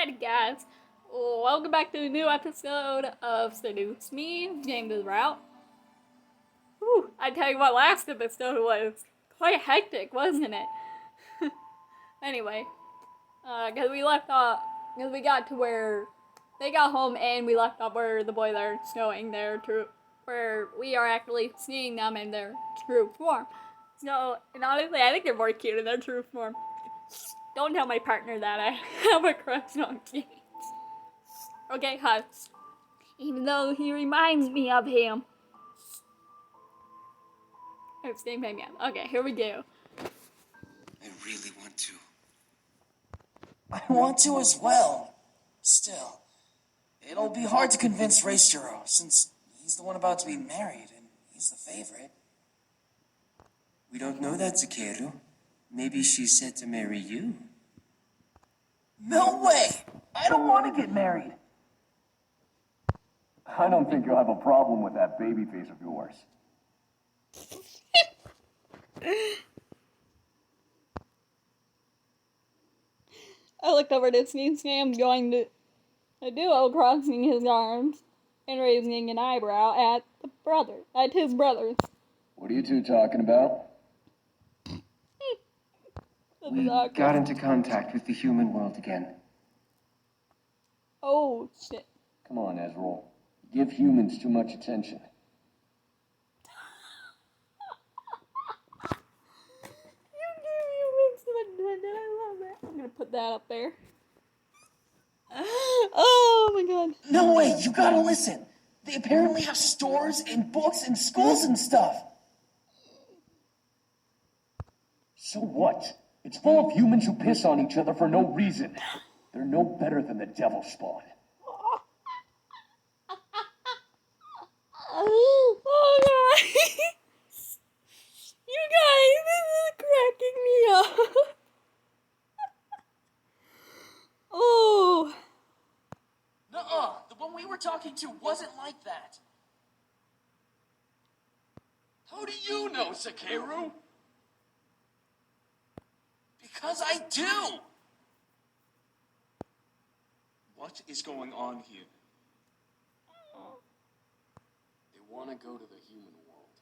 Alrighty, guys. Welcome back to a new episode of Seduce. Me, James is Route. Whew, I tell you what, last episode was quite hectic, wasn't it? Anyway, because we left off, because we got to where they got home and we left off where the boys are showing their true, where we are actually seeing them in their true form. So, and honestly, I think they're more cute in their true form. Don't tell my partner that I have a crush on James. Okay, hush. Even though he reminds me of him. Oh, same thing again. Okay, here we go. I really want to. I want to as well. Still, it'll be hard to convince Raisturo, since he's the one about to be married, and he's the favorite. We don't know that, Takeru. Maybe she's set to marry you. No way! I don't want to get married. I don't think you'll have a problem with that baby face of yours. I look over to see Sam going to a duo, crossing his arms and raising an eyebrow at his brothers. What are you two talking about? We got into contact with the human world again. Oh, shit. Come on, Ezreal. Give humans too much attention. You give humans some attention. I love that. I'm gonna put that up there. Oh my god. No way, you gotta listen. They apparently have stores and books and schools and stuff. So what? It's full of humans who piss on each other for no reason. They're no better than the devil spawn. Oh god. You guys, this is cracking me up. Oh. Nuh-uh, the one we were talking to wasn't like that. How do you know, Takeru? Because I do! What is going on here? They want to go to the human world.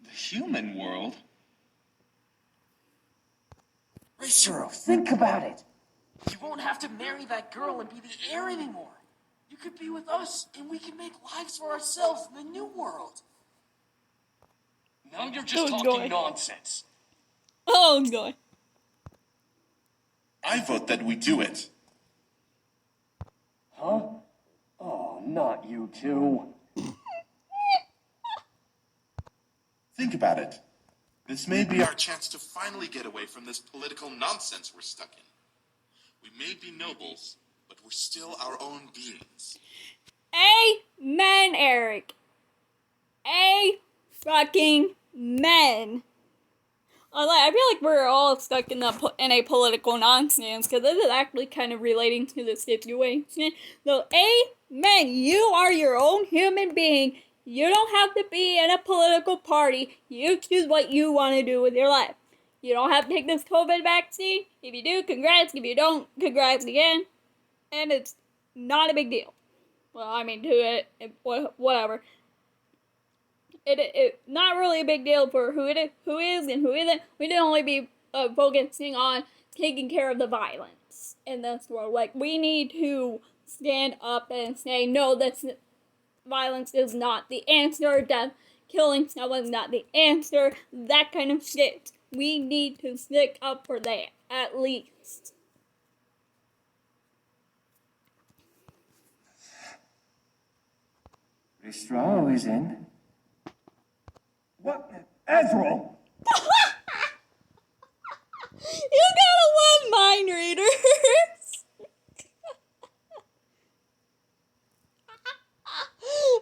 The human world? Raisturo, think about it. You won't have to marry that girl and be the heir anymore. You could be with us, and we can make lives for ourselves in the new world. Now you're just Oh, talking God. nonsense. Oh god. I vote that we do it. Huh? Oh, not you two. Think about it. This may be our chance to finally get away from this political nonsense we're stuck in. We may be nobles, but we're still our own beings. Amen, Eric. Fucking men. I feel like we're all stuck in a political nonsense, because this is actually kind of relating to the situation. So, amen, you are your own human being. You don't have to be in a political party. You choose what you want to do with your life. You don't have to take this COVID vaccine. If you do, congrats. If you don't, congrats again. And it's not a big deal. Well, I mean, whatever. It not really a big deal for who is and who isn't. We should only be focusing on taking care of the violence in this world. Like, we need to stand up and say, no, this violence is not the answer. Death, killing someone's not the answer. That kind of shit. We need to stick up for that, at least. Raisturo is in. What? Ezreal! You gotta love mind readers.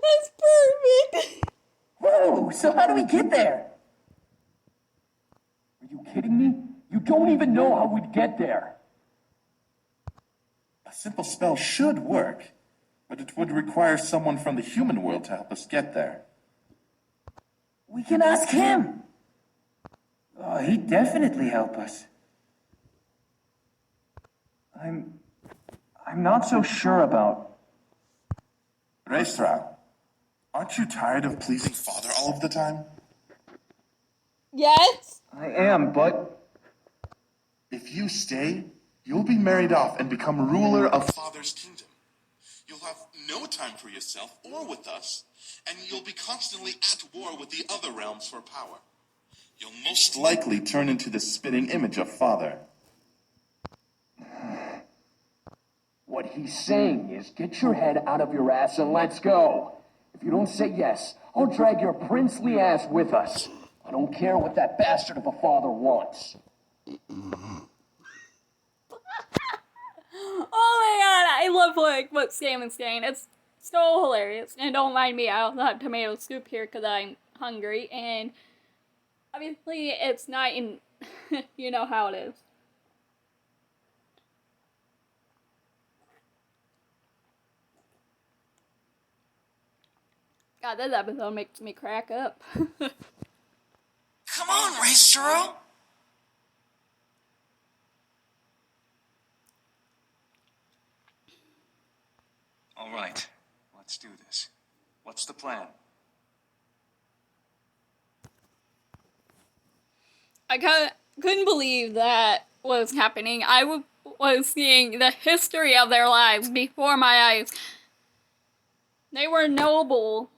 That's perfect. Whoa, so how do we get there? Are you kidding me? You don't even know how we'd get there. A simple spell should work, but it would require someone from the human world to help us get there. We can ask him. Oh, he'd definitely help us. I'm not so sure about... Raestra, aren't you tired of pleasing Father all of the time? Yes? I am, but... If you stay, you'll be married off and become ruler of Father's kingdom. You'll have no time for yourself or with us, and you'll be constantly at war with the other realms for power. You'll most likely turn into the spitting image of Father. What he's saying is, get your head out of your ass and let's go. If you don't say yes, I'll drag your princely ass with us. I don't care what that bastard of a father wants. Oh my god, I love like what Sam is saying. It's so hilarious. And don't mind me, I also have tomato soup here because I'm hungry. And obviously, it's not in. You know how it is. God, this episode makes me crack up. Come on, Raestro! All right, let's do this. What's the plan? I couldn't believe that was happening. I was seeing the history of their lives before my eyes. They were noble,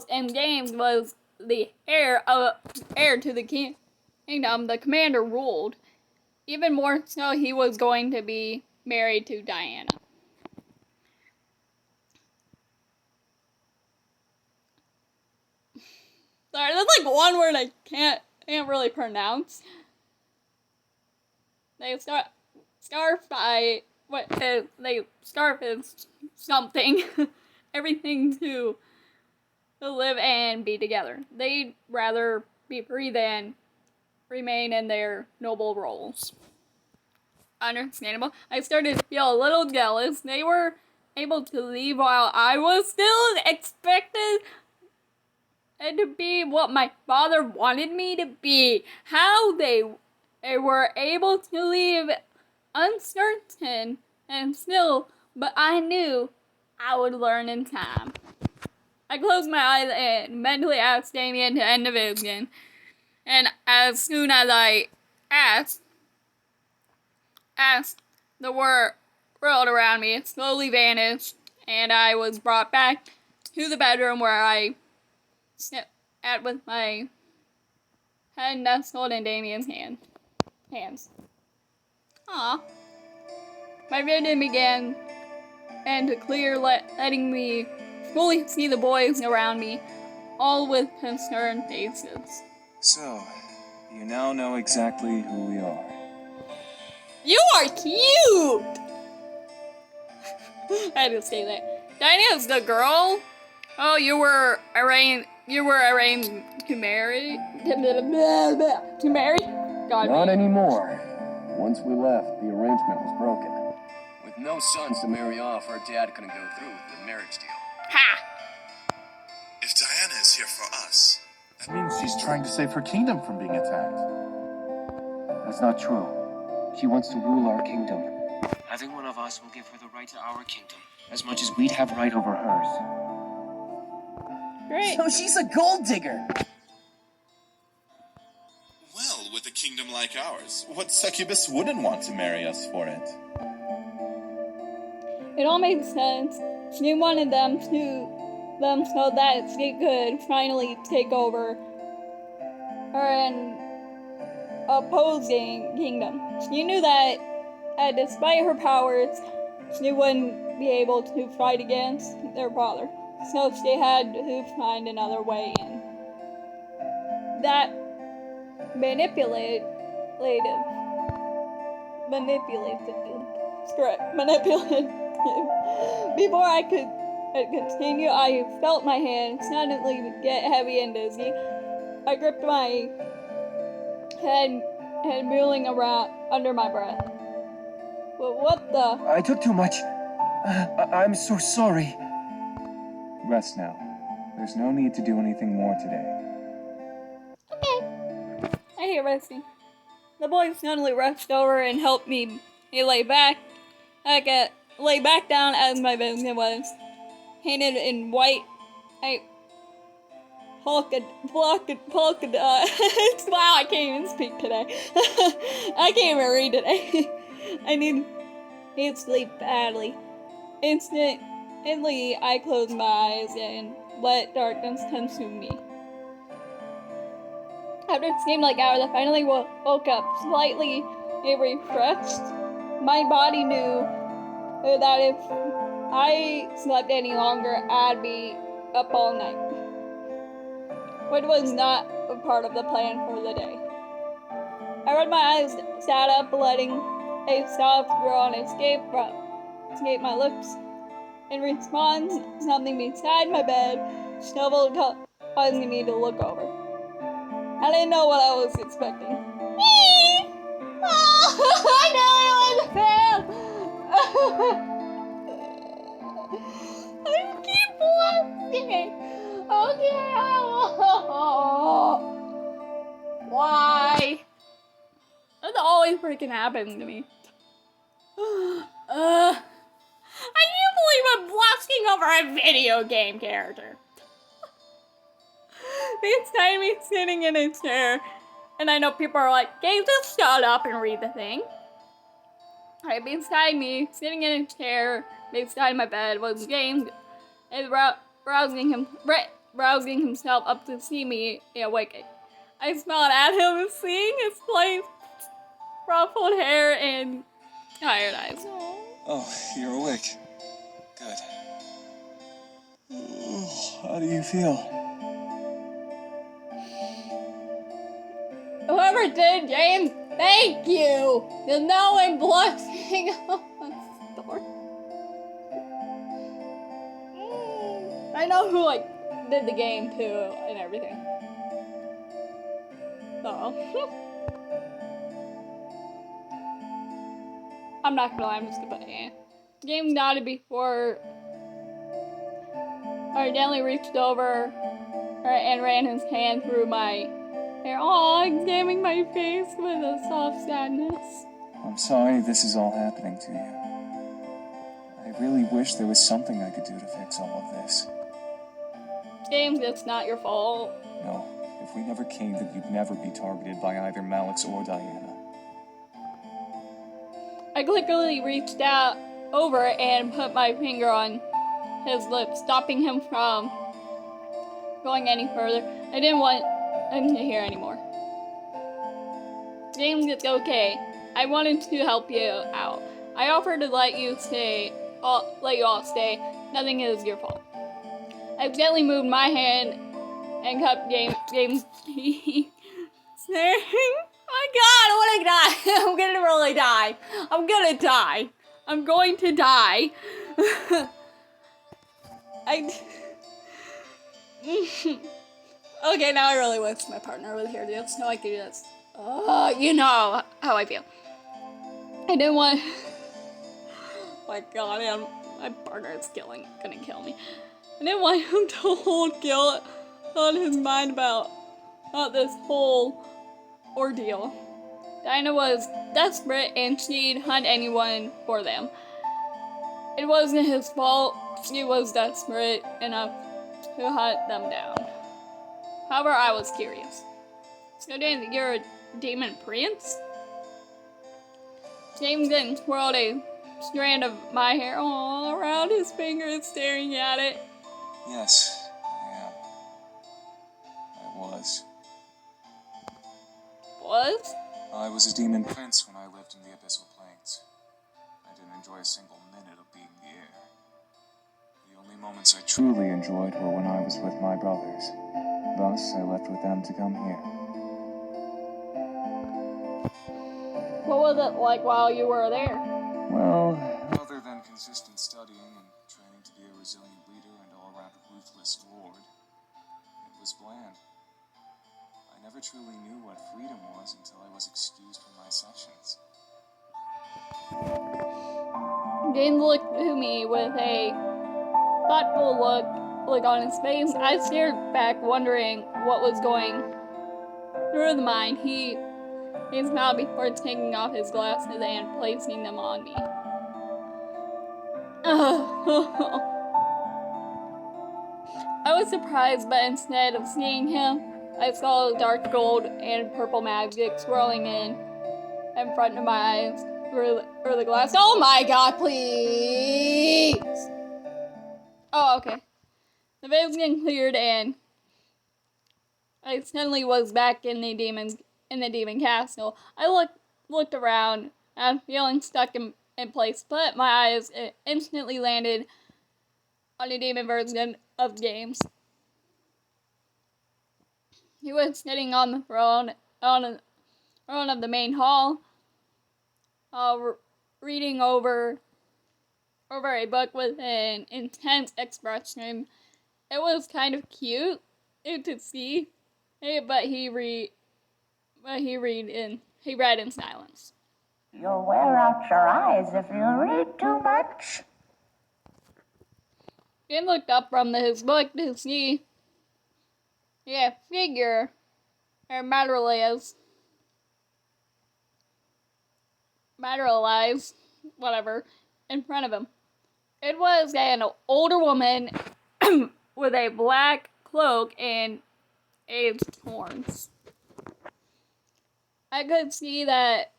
and James was the heir to the kingdom. The commander ruled. Even more so, he was going to be married to Diana. Sorry, that's like one word I can't really pronounce. They scarf by what they scarf is something. Everything to live and be together. They'd rather be free than remain in their noble roles. Understandable. I started to feel a little jealous. They were able to leave while I was still expected to be what my father wanted me to be. How they were able to leave uncertain and still, but I knew I would learn in time. I closed my eyes and mentally asked Damien to end the vision. And as soon as I asked, the world around me slowly vanished, and I was brought back to the bedroom where I sat with my head nestled in Damien's hands. Aww. My vision began to clear, letting me fully see the boys around me, all with concerned faces. So, you now know exactly who we are. You are cute! I had to say that. Diana's the girl. Oh, you were arranged to marry? To marry? God. Not anymore. Once we left, the arrangement was broken. With no sons to marry off, our dad couldn't go through with the marriage deal. Ha! If Diana is here for us, that means she's trying to save her kingdom from being attacked. That's not true. She wants to rule our kingdom. Having one of us will give her the right to our kingdom, as much as we'd have right over hers. Great. So she's a gold digger! Well, with a kingdom like ours, what succubus wouldn't want to marry us for it? It all made sense. She wanted them so that she could finally take over her opposing kingdom. She knew that despite her powers, she wouldn't be able to fight against their father. So she had to find another way in. That manipulative Before I could continue, I felt my hand suddenly get heavy and dizzy. I gripped my head mulling around under my breath. But what the? I took too much. I'm so sorry. Rest now. There's no need to do anything more today. Okay. I hate resting. The boy suddenly rushed over and helped me lay back I get lay back down as my vision was painted in white, polka dot. Wow, I can't even speak today. I can't even read today. I need sleep badly. Instantly, I closed my eyes and let darkness consume me. After it seemed like hours, I finally woke up, slightly refreshed. My body knew that if I slept any longer, I'd be up all night, which was not a part of the plan for the day. I rubbed my eyes, sat up, letting a soft groan escape my lips. In response, something beside my bed snuffled, causing me to look over. I didn't know what I was expecting. Oh, I know it was Pam! I keep watching. Okay. Why? That's always freaking happens to me. I can't believe I'm blushing over a video game character. It's time me sitting in a chair, and I know people are like, "Gabe, just shut up and read the thing." Right beside me, sitting in a chair beside my bed, was James, and rousing himself up to see me awake. I smiled at him, seeing his plain, ruffled hair and tired eyes. Oh, you're awake. Good. Oh, how do you feel? Whoever did, James, thank you! There's no one blushing on the store. I know who, did the game, too, and everything. So. I'm not gonna lie, I'm just gonna put it. James nodded before I gently reached over and ran his hand through my hair, examining my face with a soft sadness. I'm sorry this is all happening to you. I really wish there was something I could do to fix all of this. James, it's not your fault. No, if we never came, then you'd never be targeted by either Malix or Diana. I quickly reached out over and put my finger on his lips, stopping him from going any further. I didn't want him to hear anymore. James, it's okay. I wanted to help you out. I offered to let you all stay. Nothing is your fault. I gently moved my hand and cupped James' staring. Oh my God, I wanna die. I'm gonna really die. I'm gonna die. I'm going to die. Okay, now I really wish my partner was here just so I could just, you know how I feel. I didn't want, oh my God, my partner is gonna kill me. I didn't want him to hold guilt on his mind about this whole ordeal. Dinah was desperate and she'd hunt anyone for them. It wasn't his fault. She was desperate enough to hunt them down. However, I was curious. So Dan, you're a demon prince? James then swirled a strand of my hair all around his finger, staring at it. Yes, I am. I was. Was? I was a demon prince when I lived in the Abyssal Plains. I didn't enjoy a single minute of being the heir. The only moments I truly enjoyed were when I was with my brothers. Thus, I left with them to come here. What was it like while you were there? Well, other than consistent studying and training to be a resilient leader and all-around ruthless lord, it was bland. I never truly knew what freedom was until I was excused from my sessions. James looked to me with a thoughtful look on his face. I stared back, wondering what was going through the mind. He smiled before taking off his glasses and placing them on me. I was surprised, but instead of seeing him, I saw dark gold and purple magic swirling in front of my eyes through the glass. Oh my god, please! Oh, okay. The vision cleared and I suddenly was back in the demon castle. I looked around and feeling stuck in place, but my eyes instantly landed on the demon version of James. He was sitting on the throne of the main hall, reading over a book with an intense expression. It was kind of cute to see, but he read in silence. You'll wear out your eyes if you read too much. He looked up from his book to see a figure or materialize, whatever, in front of him. It was an older woman with a black cloak and aged horns. I could see that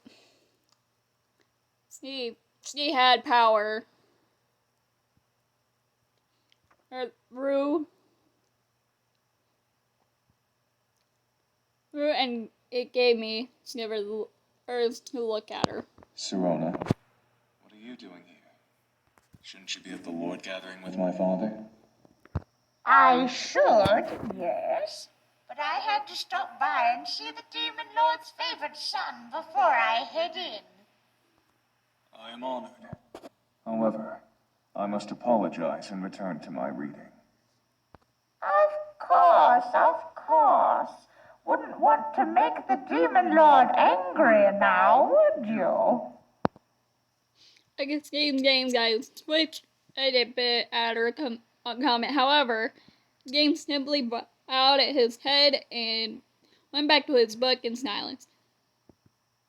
she had power. Through and it gave me shivers to look at her. Sirona, what are you doing here? Shouldn't you be at the Lord gathering with my father? I should, yes. But I had to stop by and see the Demon Lord's favorite son before I head in. I am honored. However, I must apologize and return to my reading. Of course. Wouldn't want to make the Demon Lord angry now, would you? I could see James' eyes twitch a bit at her comment. However, James simply bowed his head and went back to his book in silence.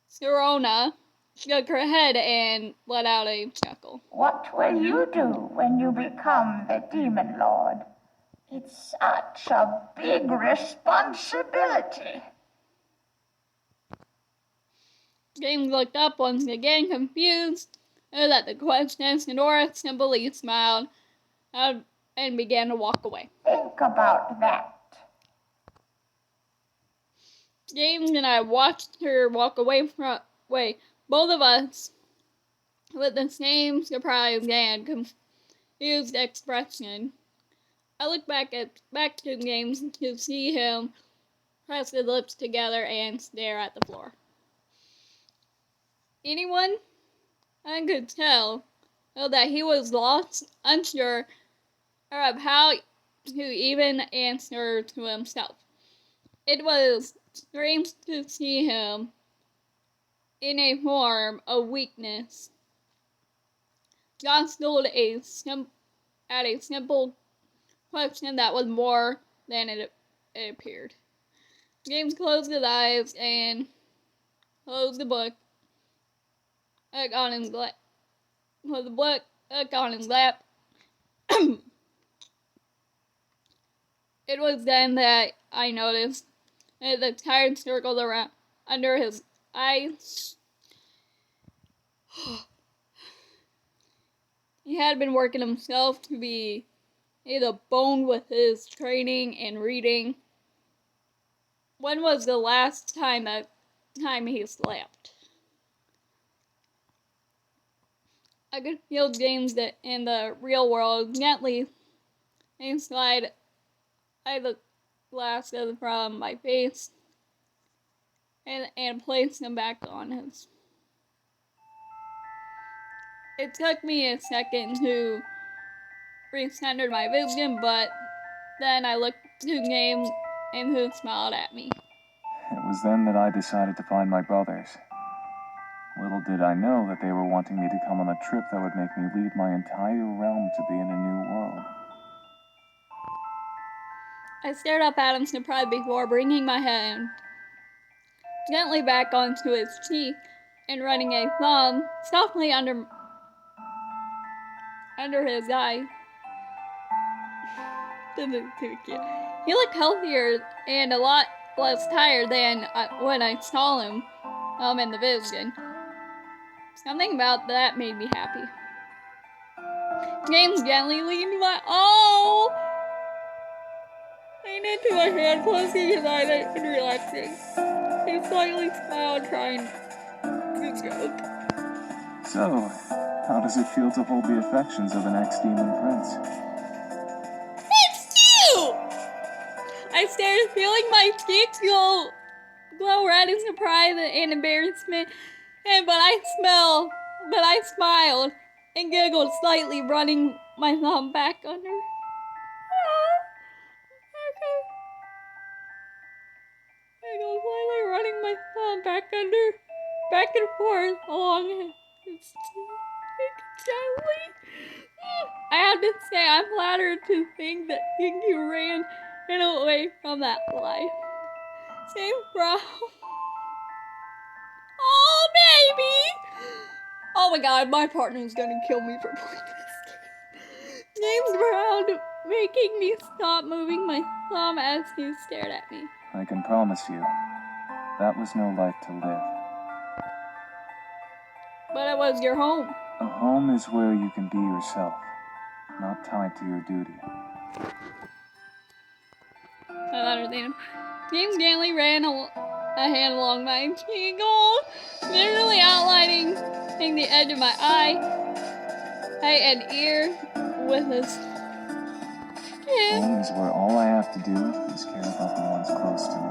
Sirona shook her head and let out a chuckle. What will you do when you become the Demon Lord? It's such a big responsibility. James looked up once again, confused at the question. Nora simply smiled and began to walk away. Think about that. James and I watched her walk away both of us with the same surprised and confused expression. I looked back to James to see him press his lips together and stare at the floor. Anyone? I could tell that he was lost, unsure of how to even answer to himself. It was strange to see him in a form of weakness, jostled at a simple question that was more than it appeared. James closed his eyes and closed the book on his lap. It was then that I noticed the tired circles around under his eyes. He had been working himself to be the bone with his training and reading. When was the last time he slept? I could feel James in the real world gently slide the glasses from my face and place them back on his. It took me a second to recenter my vision, but then I looked to James and who smiled at me. It was then that I decided to find my brothers. Little did I know that they were wanting me to come on a trip that would make me leave my entire realm to be in a new world. I stared up at him surprised before bringing my hand gently back onto his cheek and running a thumb softly under under his eye. Too cute. He looked healthier and a lot less tired than when I saw him in the vision. Something about that made me happy. James gently leaned my leaned into my hand, closing his eyes and relaxing. He slightly smiled, trying to joke. So, how does it feel to hold the affections of an ex-demon prince? It's cute! I stared, feeling my cheeks glow red in surprise and embarrassment, but I smiled and giggled slightly, running my thumb back under. Giggled slightly, running my thumb back and forth along his cheek gently. I have to say, I'm flattered to think that you ran away from that life. Same brow. Oh, baby! Oh my god, my partner's gonna kill me for playing this game. James frowned, making me stop moving my thumb as he stared at me. I can promise you, that was no life to live. But it was your home. A home is where you can be yourself, not tied to your duty. I understand him. James gently ran a hand along my cheek, literally outlining the edge of my eye and ear with his kiss. Home is where all I have to do is care about the ones close to me.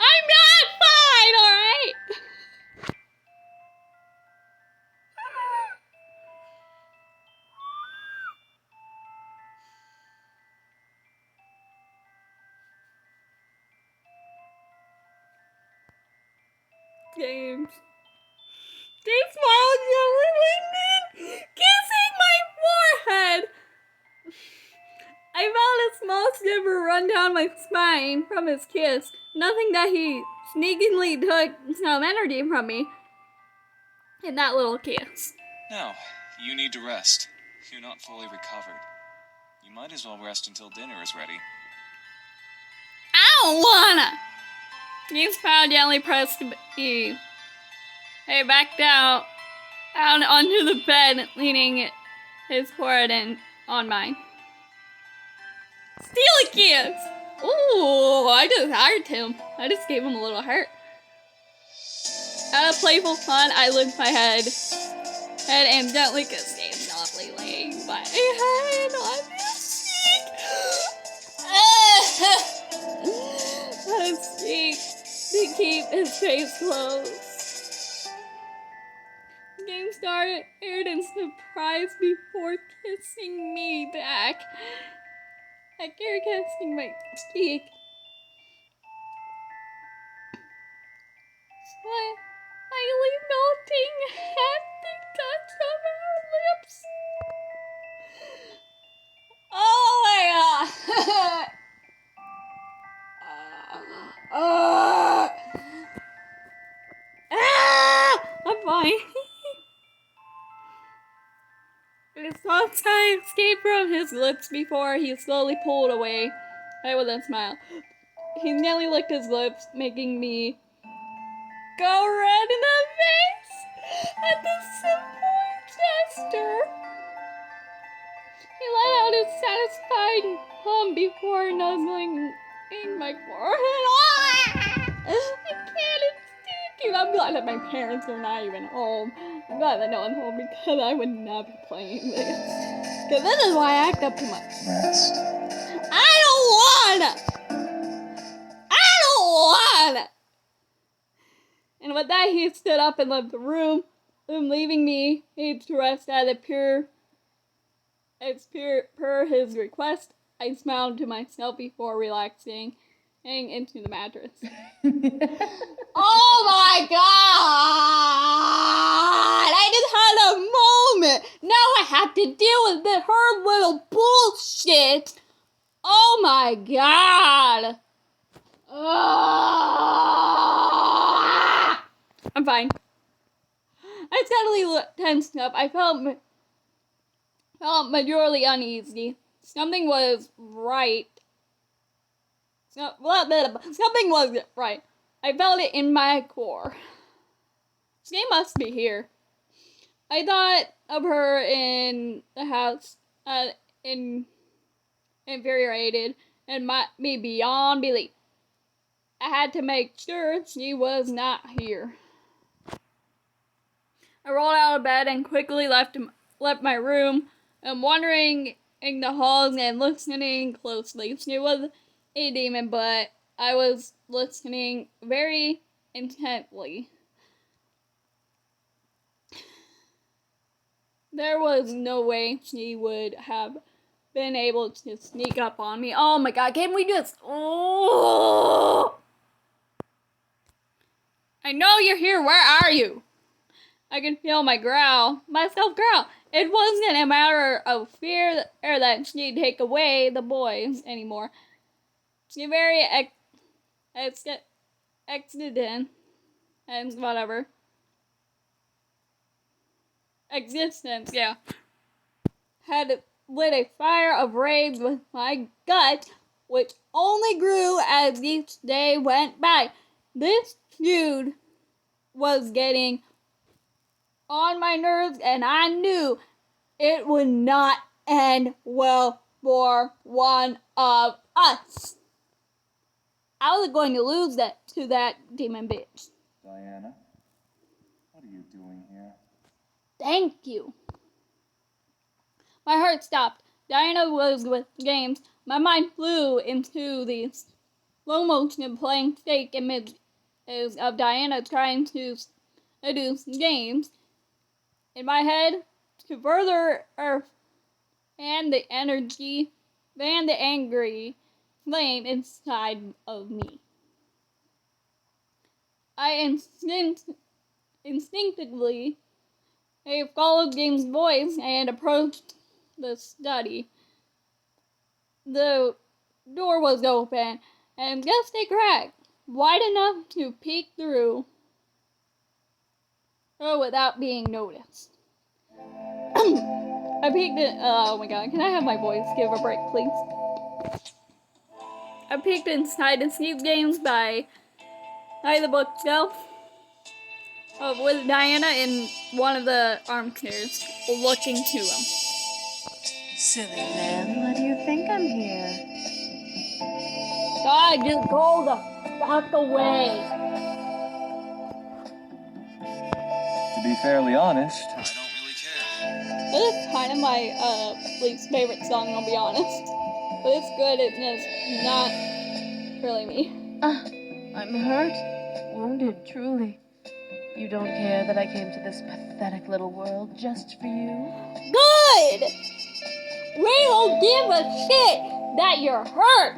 I'm not fine, alright? James smiled gently, kissing my forehead. I felt a small shiver run down my spine from his kiss, nothing that he sneakingly took some energy from me in that little kiss. No, you need to rest. You're not fully recovered. You might as well rest until dinner is ready. I don't wanna! James smiled gently, pressed me. I backed down onto the bed, leaning his forehead on mine. Steal a kiss! Ooh, I just hurt him. I just gave him a little hurt. Out of playful fun, I licked my head and gently kissed James, softly laying my head on his cheek. To keep his face closed. James stared in surprise before kissing me back. I kept kissing my cheek. Slightly melting at the touch of our lips. Oh my god! I'm fine. The soft sigh escaped from his lips before he slowly pulled away with a smile. He nearly licked his lips, making me go red in the face at the simple gesture. He let out a satisfied hum before nuzzling in my forehead. I can't, it's too cute. I'm glad that my parents are not even home. I'm glad that no one's home because I would not be playing this. Because this is why I act up too much. Rest. I don't wanna! And with that, he stood up and left the room, leaving me to rest as per his request. I smiled to myself before relaxing into the mattress. Oh my god! I just had a moment! Now I have to deal with her little bullshit! Oh my god! I'm fine. I suddenly tensed up. I felt majorly uneasy. Something was right. Something wasn't right. I felt it in my core. She must be here. I thought of her in the house, infuriated, and me beyond belief. I had to make sure she was not here. I rolled out of bed and quickly left my room, wandering in the halls and listening closely. She was a demon, but I was listening very intently. There was no way she would have been able to sneak up on me. Oh my god, can we just... Oh! I know you're here, where are you? I could feel myself growl. It wasn't a matter of fear or that she'd take away the boys anymore. She very existence had lit a fire of rage with my gut, which only grew as each day went by. This feud was getting on my nerves, and I knew it would not end well for one of us. I was going to lose that to that demon bitch. Diana, what are you doing here? Thank you. My heart stopped. Diana was with James. My mind flew into the slow motion playing fake images of Diana trying to seduce James. In my head, to further fan the angry flame inside of me. I instinctively followed James' voice and approached the study. The door was open and just a crack, wide enough to peek through without being noticed. I peeked in. Oh my god, can I have my voice give a break, please? I peeked inside the Sneak Games by the bookshelf with Diana in one of the armchairs, looking to him. Silly man, why do you think I'm here? God, just go the fuck away. To be fairly honest, I don't really care. This is kind of my least favorite song, I'll be honest. But it's good, it's just not really me. I'm hurt, wounded, truly. You don't care that I came to this pathetic little world just for you? Good! We don't give a shit that you're hurt.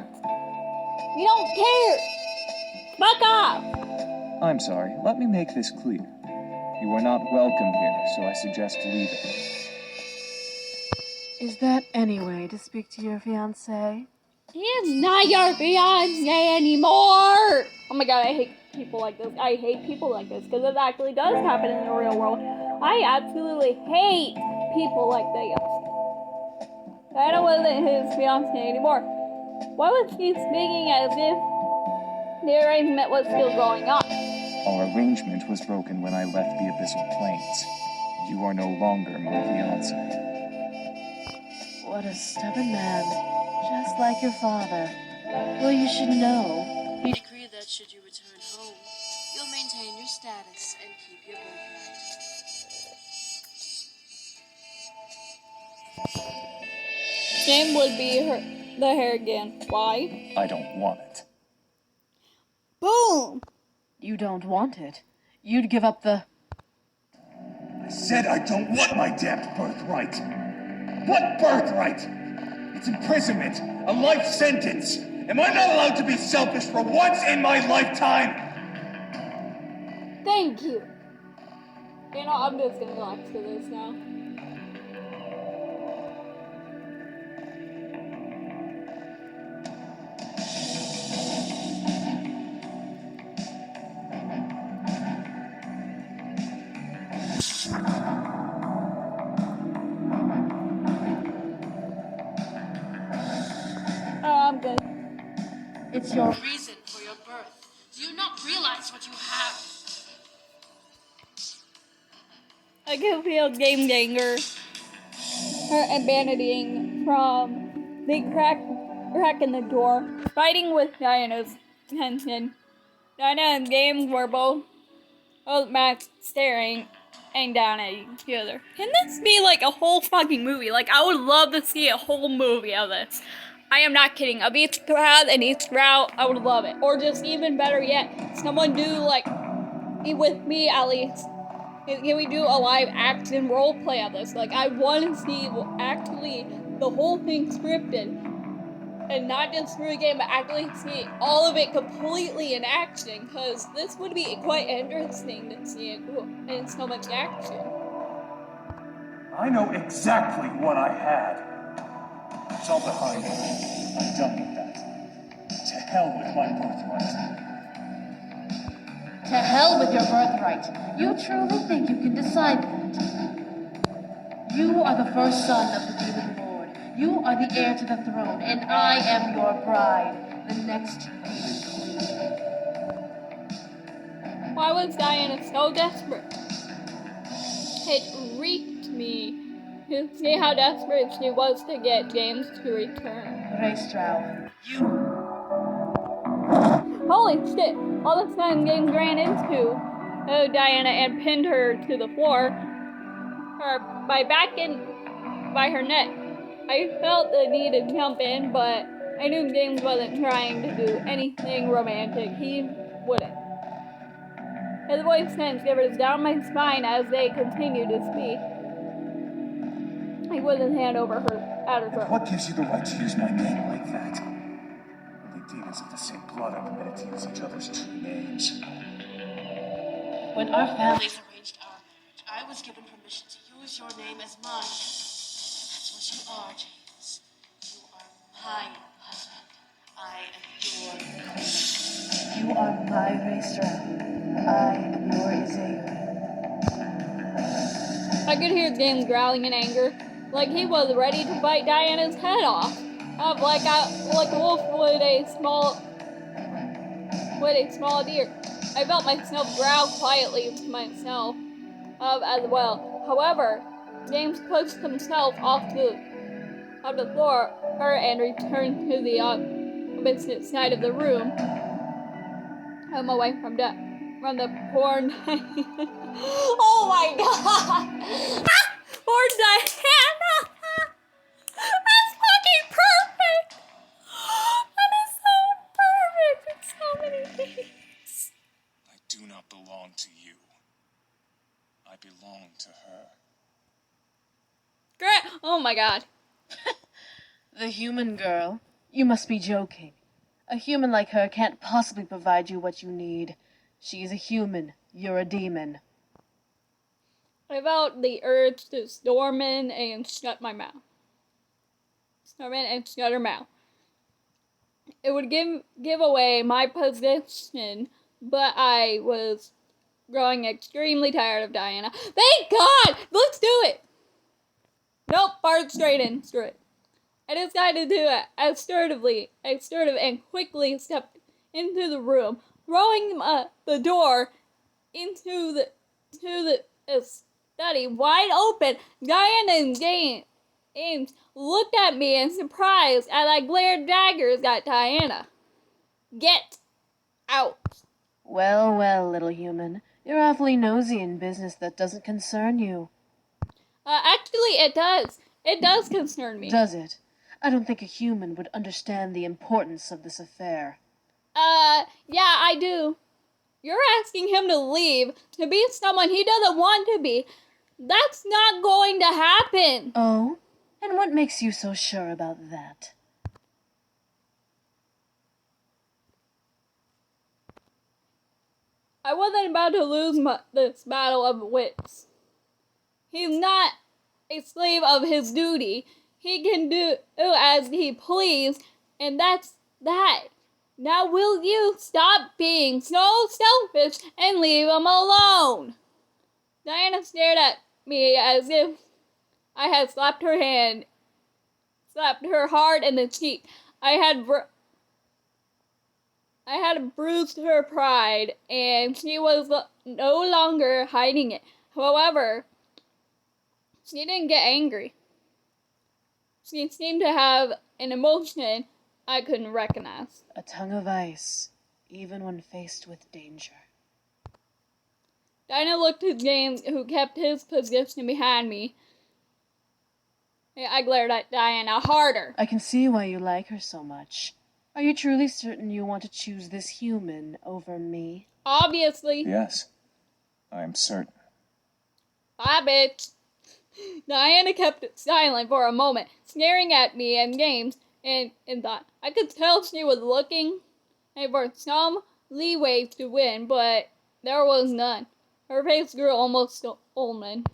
We don't care. Fuck off. I'm sorry, let me make this clear. You are not welcome here, so I suggest leaving. Is that any way to speak to your fiancé? He is not your fiancé anymore. Oh my god, I hate people like this. I hate people like this because it actually does happen in the real world. I absolutely hate people like this. Diana wasn't his fiancé anymore. Why was she speaking as if the arrangement was still going on? Our arrangement was broken when I left the Abyssal Plains. You are no longer my fiancé. What a stubborn man, just like your father. Well, you should know. He decreed that should you return home, you'll maintain your status and keep your birthright. Jim would be the hair again. Why? I don't want it. Boom! You don't want it. You'd give up the... I said I don't want my damned birthright. What birthright? It's imprisonment, a life sentence. Am I not allowed to be selfish for once in my lifetime? Thank you. You know, I'm just gonna relax to this now. It's your reason for your birth. Do you not realize what you have? I can feel Game Ganger, her abandoning from the crack in the door, fighting with Diana's attention. Diana and James were both back staring and down at each other. Can this be like a whole fucking movie? Like, I would love to see a whole movie of this. I am not kidding. Of each path and each route, I would love it. Or just even better yet, someone do like, with me at least, can we do a live action role play of this? Like, I want to see actually the whole thing scripted. And not just through a game, but actually see all of it completely in action, because this would be quite interesting to see it in so much action. I know exactly what I had. It's all behind me. I'm done with that. To hell with my birthright. To hell with your birthright. You truly think you can decide that? You are the first son of the demon lord. You are the heir to the throne, and I am your bride, the next demon queen. Why was Diana so desperate? It reeked me to see how desperate she was to get James to return. Raestrow, you... Holy shit! All of a sudden, James ran into Diana and pinned her to the floor. By her neck. I felt the need to jump in, but I knew James wasn't trying to do anything romantic. He wouldn't. His voice sent shivers down my spine as they continued to speak. He put his hand over her at her throat. What gives you the right to use my name like that? Only demons of the same blood are permitted to use each other's true names. When our families arranged our marriage, I was given permission to use your name as mine. That's what you are, James. You are my husband. I am your queen. You are my Raestrow. I am your Isaiah. I could hear James growling in anger, like he was ready to bite Diana's head off. Like a wolf would a small deer. I felt myself growl quietly to myself, as well. However, James pushed himself off the floor and returned to the opposite side of the room. I'm away from the poor Diana. Oh my god! Poor Diana! That's fucking perfect! That is so perfect in so many things. I do not belong to you. I belong to her. Great! Oh my god. The human girl? You must be joking. A human like her can't possibly provide you what you need. She is a human. You're a demon. I felt the urge to storm in and shut my mouth. Storm in and shut her mouth. It would give away my position, but I was growing extremely tired of Diana. Thank God! Let's do it! Nope, barred straight in. Screw it. I decided to do it assertive and quickly stepped into the room, throwing the door into the study wide open. Diana and James looked at me in surprise as I glared daggers at Diana. Get out. Well, well, little human. You're awfully nosy in business that doesn't concern you. Actually, it does. It does concern me. Does it? I don't think a human would understand the importance of this affair. Yeah, I do. You're asking him to leave, to be someone he doesn't want to be. That's not going to happen. Oh? And what makes you so sure about that? I wasn't about to lose this battle of wits. He's not a slave of his duty. He can do as he please, and that's that. Now will you stop being so selfish and leave him alone? Diana stared at me as if I had slapped her hard in the cheek. I had I had bruised her pride, and she was no longer hiding it. However, she didn't get angry. She seemed to have an emotion I couldn't recognize. A tongue of ice, even when faced with danger. Dinah looked at James, who kept his position behind me. I glared at Diana harder. I can see why you like her so much. Are you truly certain you want to choose this human over me? Obviously. Yes, I am certain. Bye, bitch. Diana kept silent for a moment, staring at me and James, and thought. I could tell she was looking for some leeway to win, but there was none. Her face grew almost almond.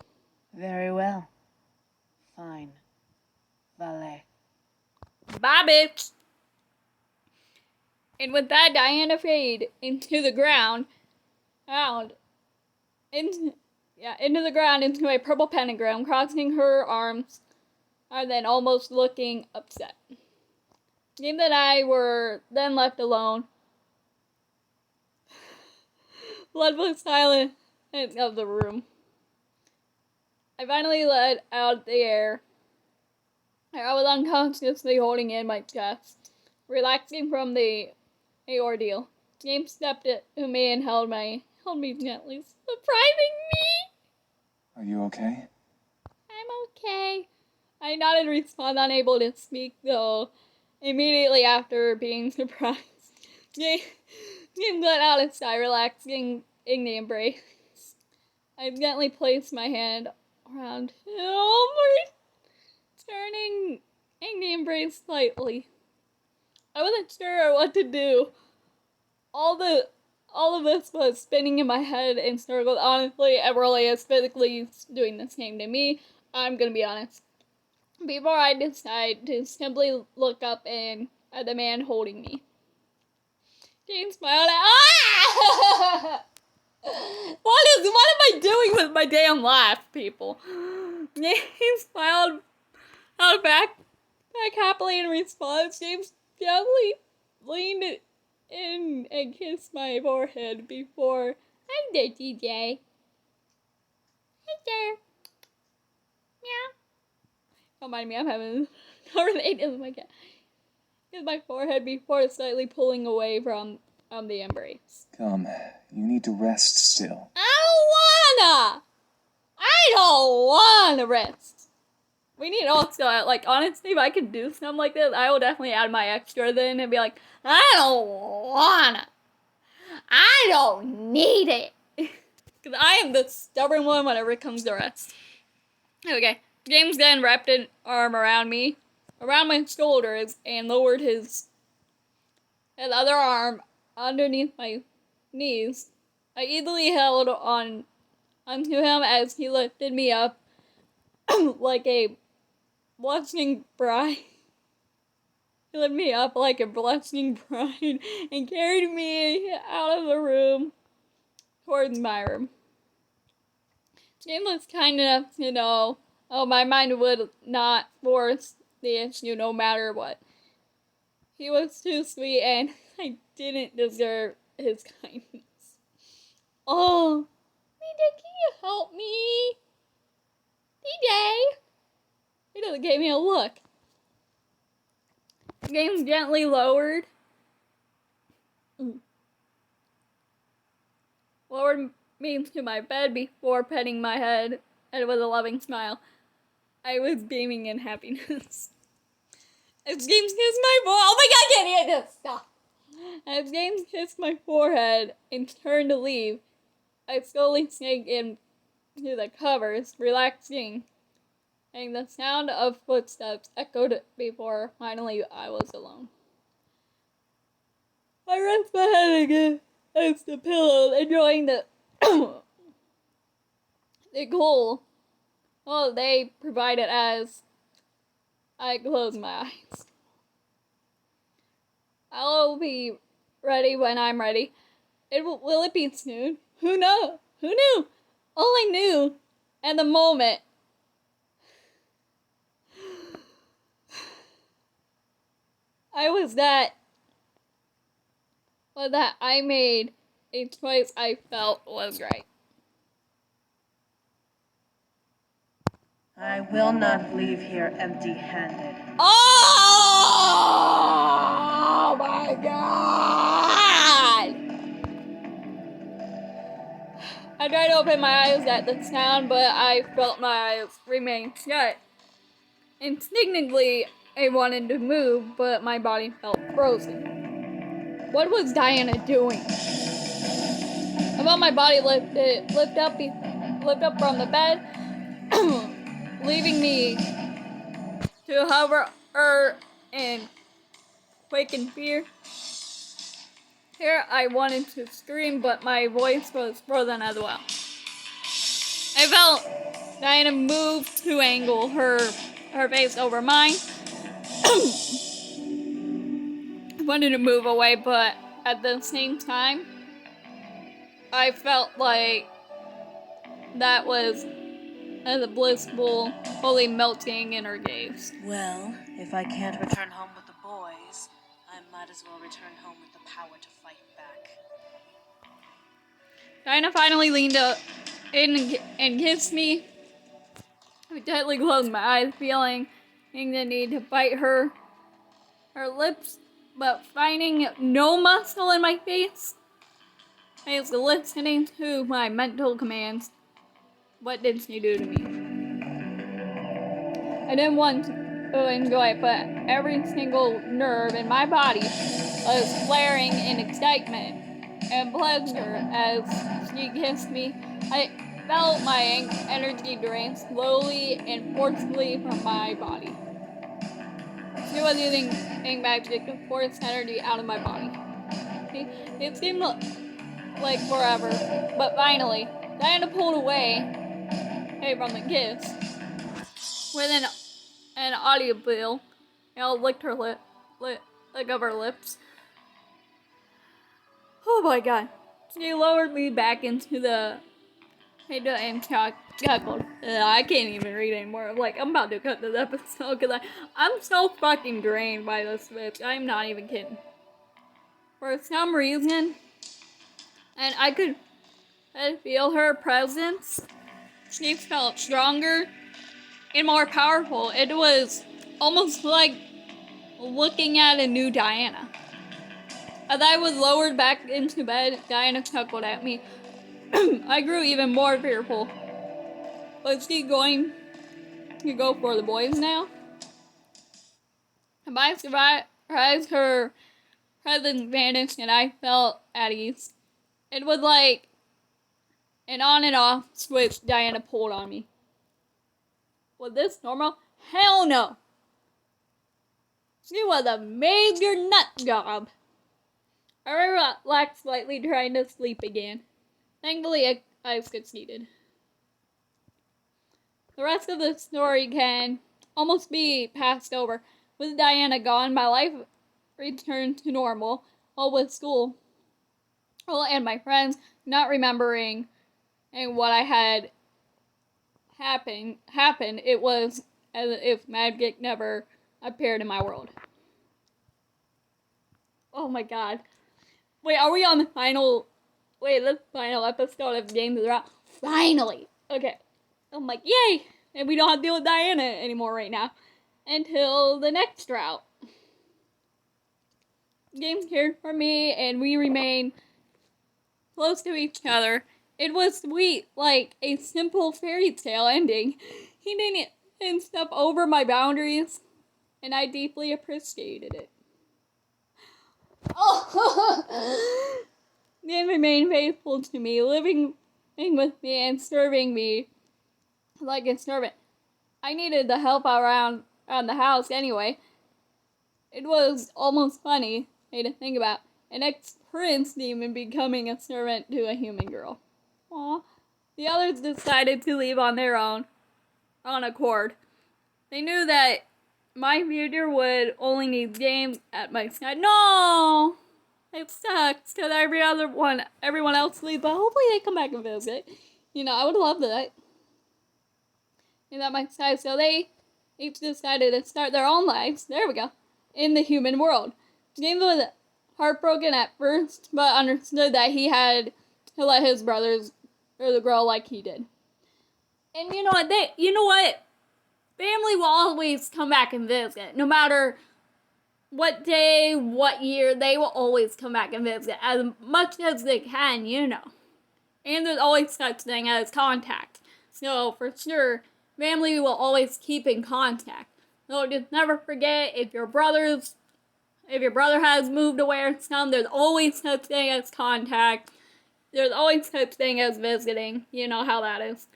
Very well. Fine. Valet. Bye, bitch. And with that, Diana faded into the ground, into the ground, into a purple pentagram, crossing her arms, and then almost looking upset. James and I were then left alone. Blood was silent of the room. I finally let out the air. I was unconsciously holding in my chest, relaxing from the ordeal. James stepped to me and held me gently, surprising me. Are you okay? I'm okay. I nodded in response, unable to speak, though, immediately after being surprised. James let out a sigh, relaxing in the embrace. I gently placed my hand around him, turning in the embrace slightly. I wasn't sure what to do. All of this was spinning in my head in circles. Honestly, Everly is physically doing the same to me. I'm gonna be honest. Before I decide to simply look up and at the man holding me. James smiled at What am I doing with my damn laugh, people? James smiled out back happily in response. James gently leaned in and kissed my forehead before. Hi there, DJ. Hi there. Meow. Don't mind me, I'm having a conversation with my cat. Kissed my forehead before slightly pulling away from the embrace. Come, you need to rest still. I don't wanna rest. We need also, like, honestly, if I could do something like this, I will definitely add my extra then and be like, I don't need it. Because I am the stubborn one whenever it comes to rest. Okay, James then wrapped an arm around me, around my shoulders, and lowered his other arm underneath my knees. I easily held onto him as he lifted me up like a blushing bride. He lifted me up like a blushing bride and carried me out of the room towards my room. James was kind enough to know, my mind would not force the issue no matter what. He was too sweet and I didn't deserve his kindness. Oh, DJ, can you help me? DJ! He just gave me a look. James gently lowered me to my bed before petting my head, and with a loving smile. I was beaming in happiness. As James kissed my forehead, oh my god, I can't hear this! Stop! As James kissed my forehead and turned to leave, I slowly sank into the covers, relaxing, and the sound of footsteps echoed before finally I was alone. I rested my head against the pillow, enjoying the cool they provided as I closed my eyes. I'll be ready when I'm ready. Will it be soon? Who knows? Who knew? All I knew at the moment was that I made a choice I felt was right. I will not leave here empty-handed. Oh my god! I tried to open my eyes at the sound, but I felt my eyes remain shut. Instinctively, I wanted to move, but my body felt frozen. What was Diana doing? I felt my body lift up from the bed, leaving me to hover in quake and fear. Here, I wanted to scream, but my voice was frozen as well. I felt Diana move to angle her face over mine. I wanted to move away, but at the same time, I felt like that was as a blissful, fully melting in her gaze. Well, if I can't return home with the boys, I might as well return home with the power to fight back. Diana finally leaned up in and kissed me. I tightly closed my eyes, feeling the need to bite her lips, but finding no muscle in my face. I was listening to my mental commands. What did she do to me? I didn't want to enjoy it, but every single nerve in my body was flaring in excitement and pleasure as she kissed me. I felt my energy drain slowly and forcefully from my body. She was using magic to force energy out of my body. It seemed like forever, but finally, Diana pulled away from the kiss with an audible. Licked her lick of her lips. Oh my god. She lowered me back into the and chuckled. I can't even read anymore. I'm about to cut this episode because I'm so fucking drained by this bitch. I'm not even kidding. For some reason, and I could feel her presence, she felt stronger and more powerful. It was almost like looking at a new Diana. As I was lowered back into bed, Diana chuckled at me. I grew even more fearful. Was she going to go for the boys now? By surprise, her presence vanished and I felt at ease. It was like an on and off switch Diana pulled on me. Was this normal? Hell no! She was a major nut job. I relaxed slightly, trying to sleep again. Thankfully, I succeeded. The rest of the story can almost be passed over. With Diana gone, my life returned to normal, all with school. And my friends not remembering and what I had happened. It was as if magic never appeared in my world. Oh my god. Wait, are we on the final... Wait, the final episode of James is out? Finally! Okay. I'm like, yay! And we don't have to deal with Diana anymore right now. Until the next route. James cared for me, and we remained close to each other. It was sweet, like a simple fairy tale ending. He didn't step over my boundaries, and I deeply appreciated it. Oh! James remained faithful to me, living with me and serving me like a servant. I needed the help around the house anyway. It was almost funny to think about an ex-prince demon becoming a servant to a human girl. Aww. The others decided to leave on their own accord. They knew that my future would only need James at my side. No! It sucks because everyone else leaves, but hopefully they come back and visit. I would love that. And at my side, so they each decided to start their own lives. There we go. In the human world. James was heartbroken at first, but understood that he had to let his brothers or the girl like he did. And you know what? Family will always come back and visit. No matter what day, what year, they will always come back and visit as much as they can, And there's always such thing as contact. So for sure, family will always keep in contact. So just never forget if your brother has moved away or something, there's always such thing as contact. There's always such thing as visiting. You know how that is.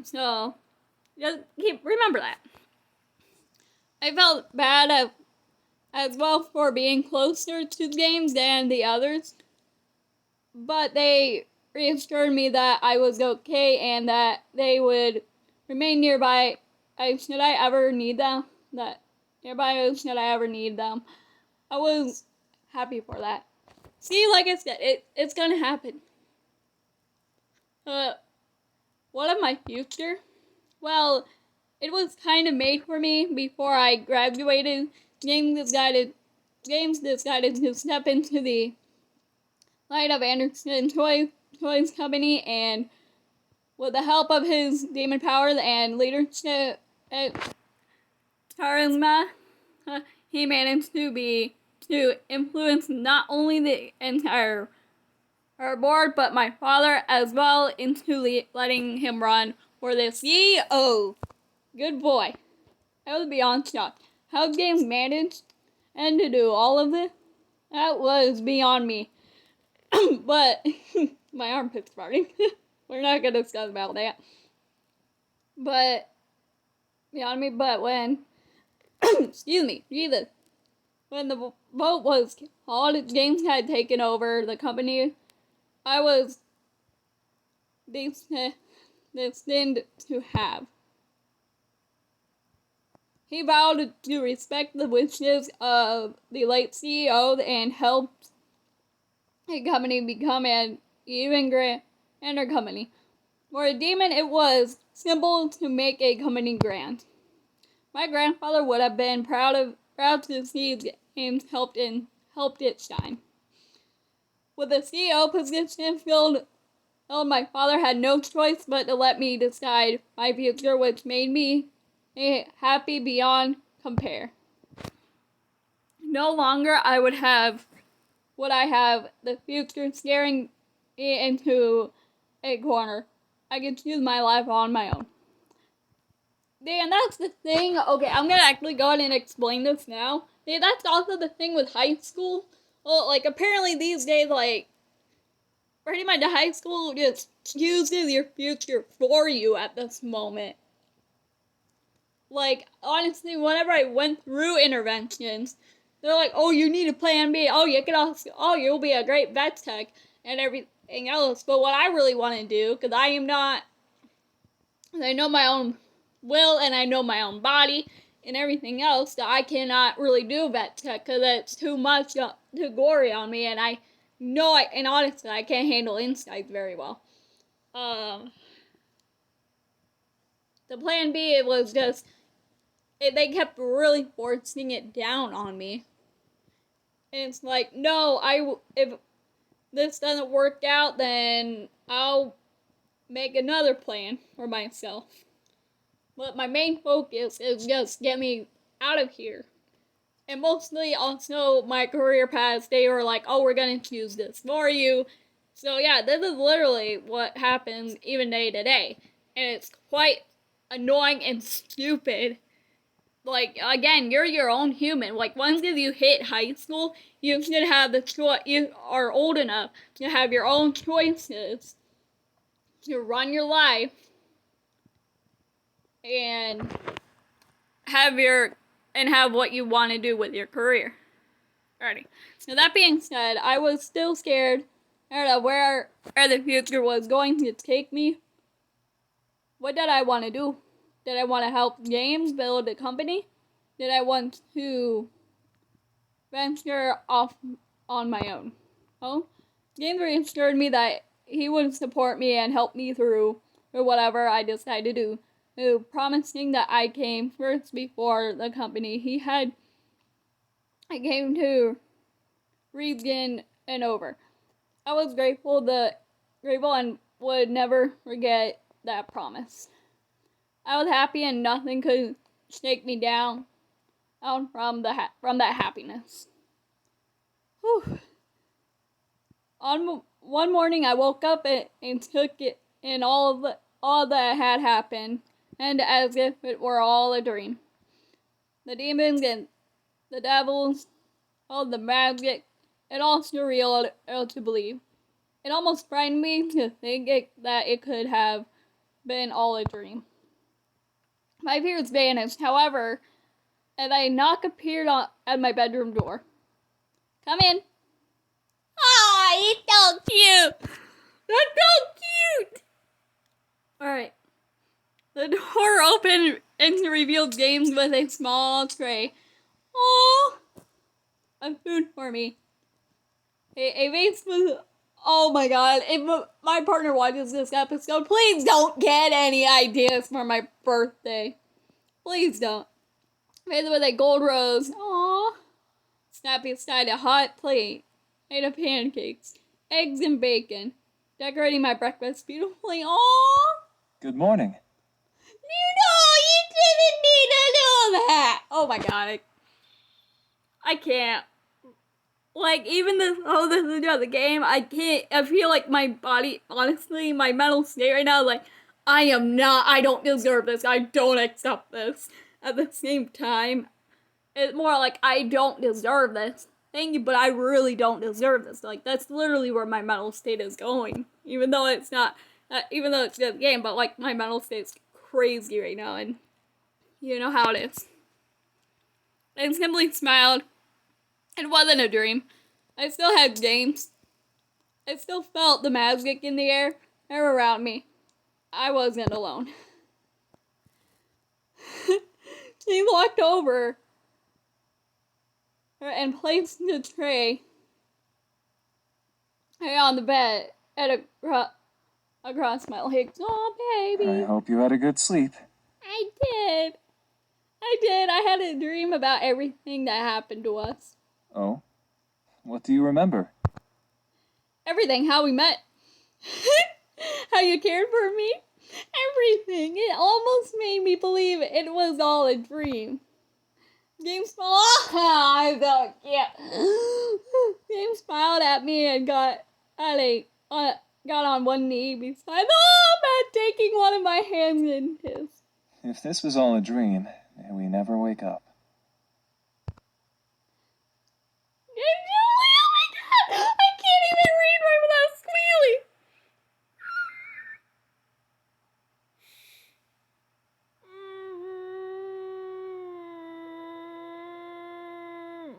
So just remember that. I felt bad as well for being closer to James than the others, but they reassured me that I was okay and that they would remain nearby should I ever need them. I was happy for that. See, like I said, it's gonna happen. What of my future? Well, it was kind of made for me before I graduated. James decided to step into the light of Anderson Toys Company, and with the help of his demon powers and leadership charisma, he managed to influence not only the entire board, but my father as well into letting him run for the CEO. Good boy. I was beyond shocked. How James managed and to do all of this, that was beyond me. But my armpit's farting. We're not gonna discuss about that. But beyond me. But when excuse me, Jesus, when the vote was called, James had taken over the company. I was destined to have. He vowed to respect the wishes of the late CEO and helped the company become an even grander company. For a demon, it was simple to make a company grand. My grandfather would have been proud to see James helped it shine. With the CEO position filled, my father had no choice but to let me decide my future, which made me happy beyond compare. No longer would I have the future staring me into a corner. I could choose my life on my own. And that's the thing. Okay, I'm gonna actually go ahead and explain this now. That's also the thing with high school. Well, like, apparently these days, like, pretty much the high school just chooses your future for you at this moment. Like, honestly, whenever I went through interventions, they're like, oh, you need a plan B. Oh, you'll be a great vet tech and everything else. But what I really want to do, because I know my own will and I know my own body and everything else, that I cannot really do vet tech because it's too much, too gory on me, and I know and honestly, I can't handle insights very well. The plan B, it was just, they kept really forcing it down on me. And it's like, no, if this doesn't work out, then I'll make another plan for myself. But my main focus is just get me out of here. And mostly also my career paths, they were like, oh, we're gonna choose this for you. So yeah, this is literally what happens even day to day. And it's quite annoying and stupid. Like, again, you're your own human. Like, once you hit high school, you should have the choice. You are old enough to have your own choices to run your life and have what you want to do with your career. Alrighty. So that being said, I was still scared of where the future was going to take me. What did I want to do? Did I want to help James build a company? Did I want to venture off on my own? Well, James reassured me that he would support me and help me through whatever I decide to do, promising that I came first before the company. I came to region and over. I was grateful and would never forget that promise. I was happy and nothing could shake me down from that happiness. Whew. On one morning, I woke up and took it in all that had happened, and as if it were all a dream. The demons and the devils, all the magic, it all surreal to believe. It almost frightened me to think that it could have been all a dream. My fears vanished, however, and a knock appeared at my bedroom door. Come in. Aw, he's so cute. That's so cute. Alright. The door opened and revealed James with a small tray. Oh, of food for me. A vase was. Oh my god, if my partner watches this episode, please don't get any ideas for my birthday. Please don't. Made with a gold rose. Aww. Snappy beside a hot plate made of pancakes, eggs, and bacon. Decorating my breakfast beautifully. Aww. Good morning. You didn't need to do that. Oh my god. I can't. Like, even this is about the game, I feel like my body, honestly, my mental state right now, like, I don't deserve this, I don't accept this. At the same time, it's more like, I don't deserve this. Thank you, but I really don't deserve this. Like, that's literally where my mental state is going. Even though it's just a game, but, like, my mental state's crazy right now, and you know how it is. I simply smiled. It wasn't a dream. I still had James. I still felt the magic in the air around me. I wasn't alone. She walked over and placed the tray on the bed across my legs. Oh, baby. I hope you had a good sleep. I did. I had a dream about everything that happened to us. Oh? What do you remember? Everything, how we met. How you cared for me. Everything. It almost made me believe it was all a dream. James smiled. I so cute. James smiled at me and got on one knee beside bed, taking one of my hands in his. If this was all a dream, may we never wake up. Oh my god! I can't even read right without squealing.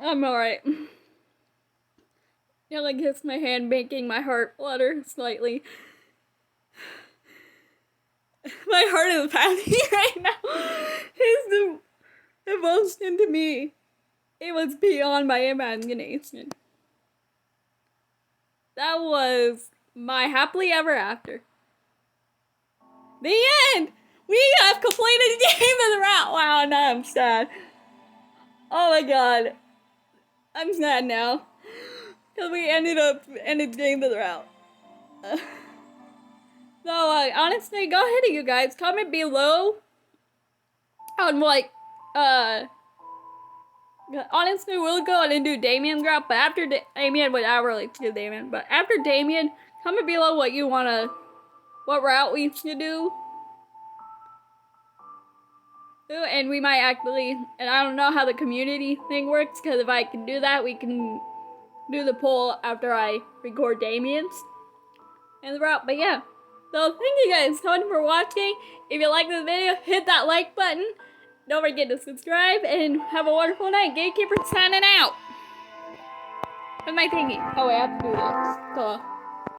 I'm alright. Yella kissed my hand, making my heart flutter slightly. My heart is pounding right now. His devotion to me. It was beyond my imagination. That was my happily ever after. The end! We have completed the game of the route! Wow, now I'm sad. Oh my god. I'm sad now. Because we ended the game of the route. So, honestly, go ahead, you guys. Comment below on, like, honestly, we'll go and do Damien's route, but after Damien, well, I really do Damien, but after Damien, comment below what route we should do. And we might actually, and I don't know how the community thing works, because if I can do that, we can do the poll after I record Damien's and the route, but yeah. So, thank you guys so much for watching. If you like this video, hit that like button. Don't forget to subscribe, and have a wonderful night. Gatekeeper signing out. With my thingy. Oh wait, I have to do this. So.